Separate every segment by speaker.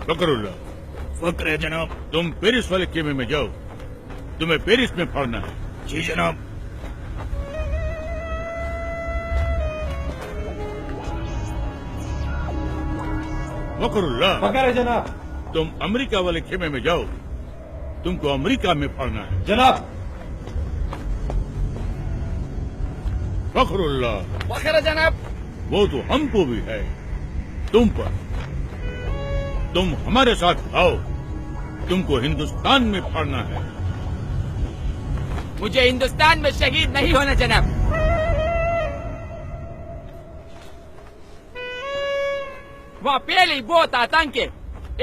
Speaker 1: फकरुल्लाह।
Speaker 2: फक्र है जनाब।
Speaker 1: तुम पेरिस वाले खेमे में जाओ, तुम्हें पेरिस में फाड़ना है।
Speaker 2: जी जनाब।
Speaker 1: फकरुल्लाह।
Speaker 3: फक्र है जनाब।
Speaker 1: तुम अमेरिका वाले खेमे में जाओ, तुमको अमेरिका में फाड़ना है।
Speaker 3: जनाब।
Speaker 1: फखरुल्लाह।
Speaker 4: फखर है जनाब।
Speaker 1: वो तो हमको भी है, तुम पर। तुम हमारे साथ आओ, तुमको हिंदुस्तान में फाड़ना है।
Speaker 4: मुझे हिंदुस्तान में शहीद नहीं होना जनाब। वहाँ पहले बहुत आतंक है,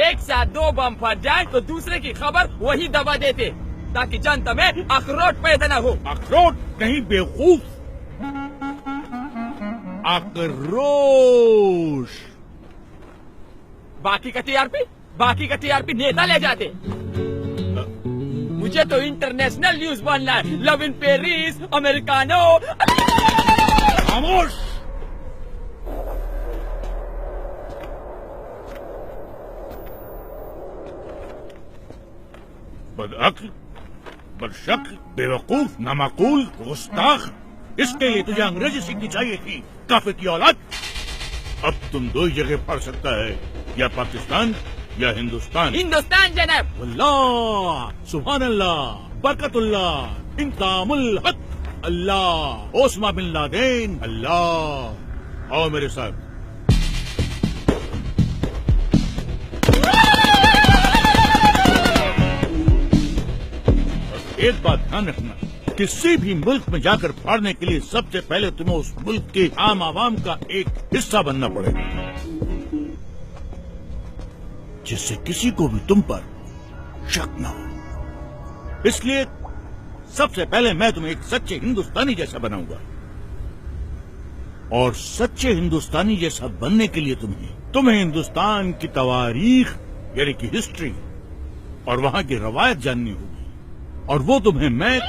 Speaker 4: एक साथ 2 बम फट जाए तो दूसरे की खबर वही दबा देते, ताकि जनता में अखरोट पैदा न हो।
Speaker 1: अखरोट नहीं बेवकूफ, आक्रोश।
Speaker 4: बाकी का टीआरपी नेता ले जाते। मुझे तो इंटरनेशनल न्यूज बनना है। Love in Paris, americano.
Speaker 1: खामोश। बदअक्ल, बदशक्ल, बेवकूफ, नामाकूल, गुस्ताख। इसके लिए तुझे अंग्रेजी सीखनी चाहिए थी, काफिर की औलाद। अब तुम 2 ही जगह पढ़ सकता है, या पाकिस्तान या हिंदुस्तान।
Speaker 4: हिंदुस्तान जनाब।
Speaker 1: अल्लाह, सुभान अल्लाह, बरकतुल्लाह, इंतामुल हक, अल्लाह, ओस्मा बिन लादेन, अल्लाह। आओ मेरे साथ। एक बात ध्यान रखना, किसी भी मुल्क में जाकर फाड़ने के लिए सबसे पहले तुम्हें उस मुल्क के आम आवाम का एक हिस्सा बनना पड़ेगा, जिससे किसी को भी तुम पर शक न हो। इसलिए सबसे पहले मैं तुम्हें एक सच्चे हिंदुस्तानी जैसा बनाऊंगा, और सच्चे हिंदुस्तानी जैसा बनने के लिए तुम्हें हिंदुस्तान की तवारीख यानी कि हिस्ट्री और वहां की रवायत जाननी होगी, और वो तुम्हें मैं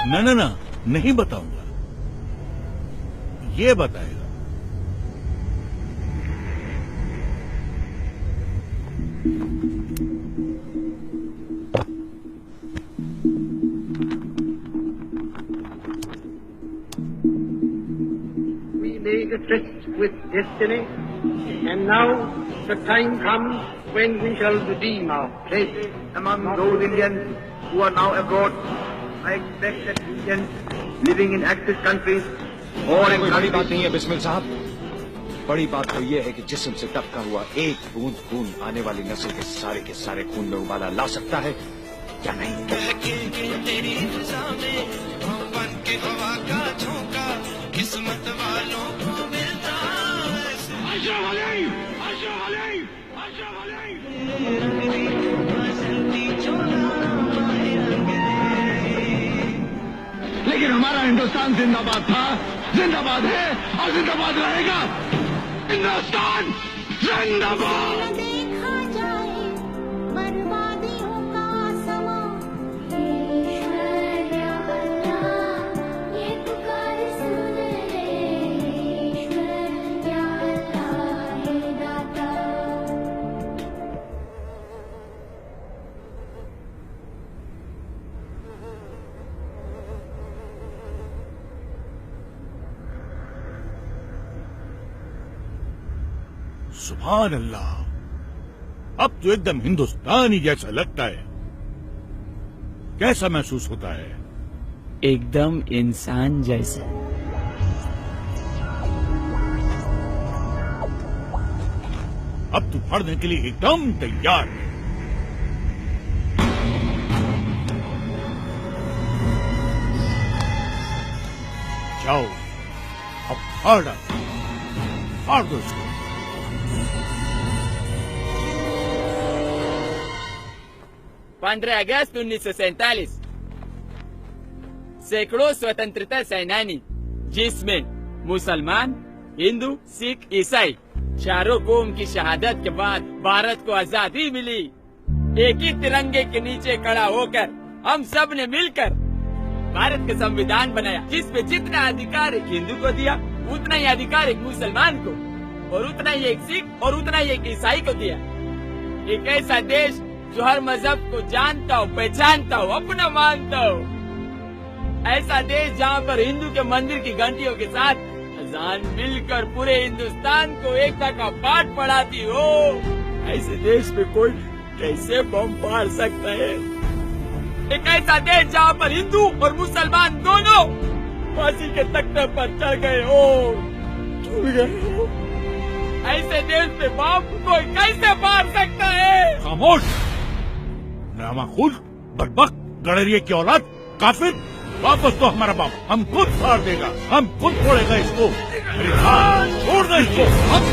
Speaker 1: न नहीं बताऊंगा, ये बताएगा।
Speaker 5: We made a tryst with destiny, and now the time comes when we shall redeem our place.
Speaker 6: Among those Indians who are now abroad, I expect that Indians living in active countries or in
Speaker 3: बड़ी बात नहीं है बिस्मिल साहब। बड़ी बात तो ये है कि जिस्म से टपका हुआ एक बूंद खून आने वाली नस्ल के सारे खून में उबाला ला सकता है या नहीं। किस्मत वालों को मिलता लेकिन हमारा हिंदुस्तान जिंदाबाद था, जिंदाबाद है और जिंदाबाद रहेगा। हिंदुस्तान जिंदाबाद।
Speaker 7: देखा जाए बर्बादियों का समा, ईश्वर या अल्लाह ये पुकार सुन ले, ईश्वर या अल्लाह हे दाता।
Speaker 1: सुभान अल्लाह, अब तो एकदम हिंदुस्तानी जैसा लगता है। कैसा महसूस होता है?
Speaker 4: एकदम इंसान जैसा।
Speaker 1: अब तू फाड़ने के लिए एकदम तैयार है। जाओ, अब फाड़ दो इसको।
Speaker 4: 15 अगस्त 1947 सैकड़ों स्वतंत्रता सेनानी, जिसमें मुसलमान, हिंदू, सिख, ईसाई चारों कौम की शहादत के बाद भारत को आजादी मिली। एक ही तिरंगे के नीचे खड़ा होकर हम सब ने मिलकर भारत का संविधान बनाया, जिसमें जितना अधिकार एक हिंदू को दिया, उतना ही अधिकार एक मुसलमान को, और उतना ही एक सिख और उतना ही एक ईसाई को दिया। एक ऐसा देश जो हर मजहब को जानता हो, पहचानता हो, अपना मानता हो। ऐसा देश जहाँ पर हिंदू के मंदिर की घंटियों के साथ अजान मिलकर पूरे हिंदुस्तान को एकता का पाठ पढ़ाती हो। ऐसे देश पे कोई कैसे बम फाड़ सकता है? एक ऐसा देश जहाँ पर हिंदू और मुसलमान दोनों फांसी के तख्ते पर चढ़ गए हो, झूल गए हो। ऐसे देश पे बम कोई कैसे फाड़ सकता है?
Speaker 1: खामोश, नामाकुल, बदबख्त, गडरिये की औलाद, काफिर। वापस तो हमारा बाप, हम खुद फाड़ देगा, हम खुद फोड़ेगा इसको। अरे हाँ, छोड़ दे इसको। हम।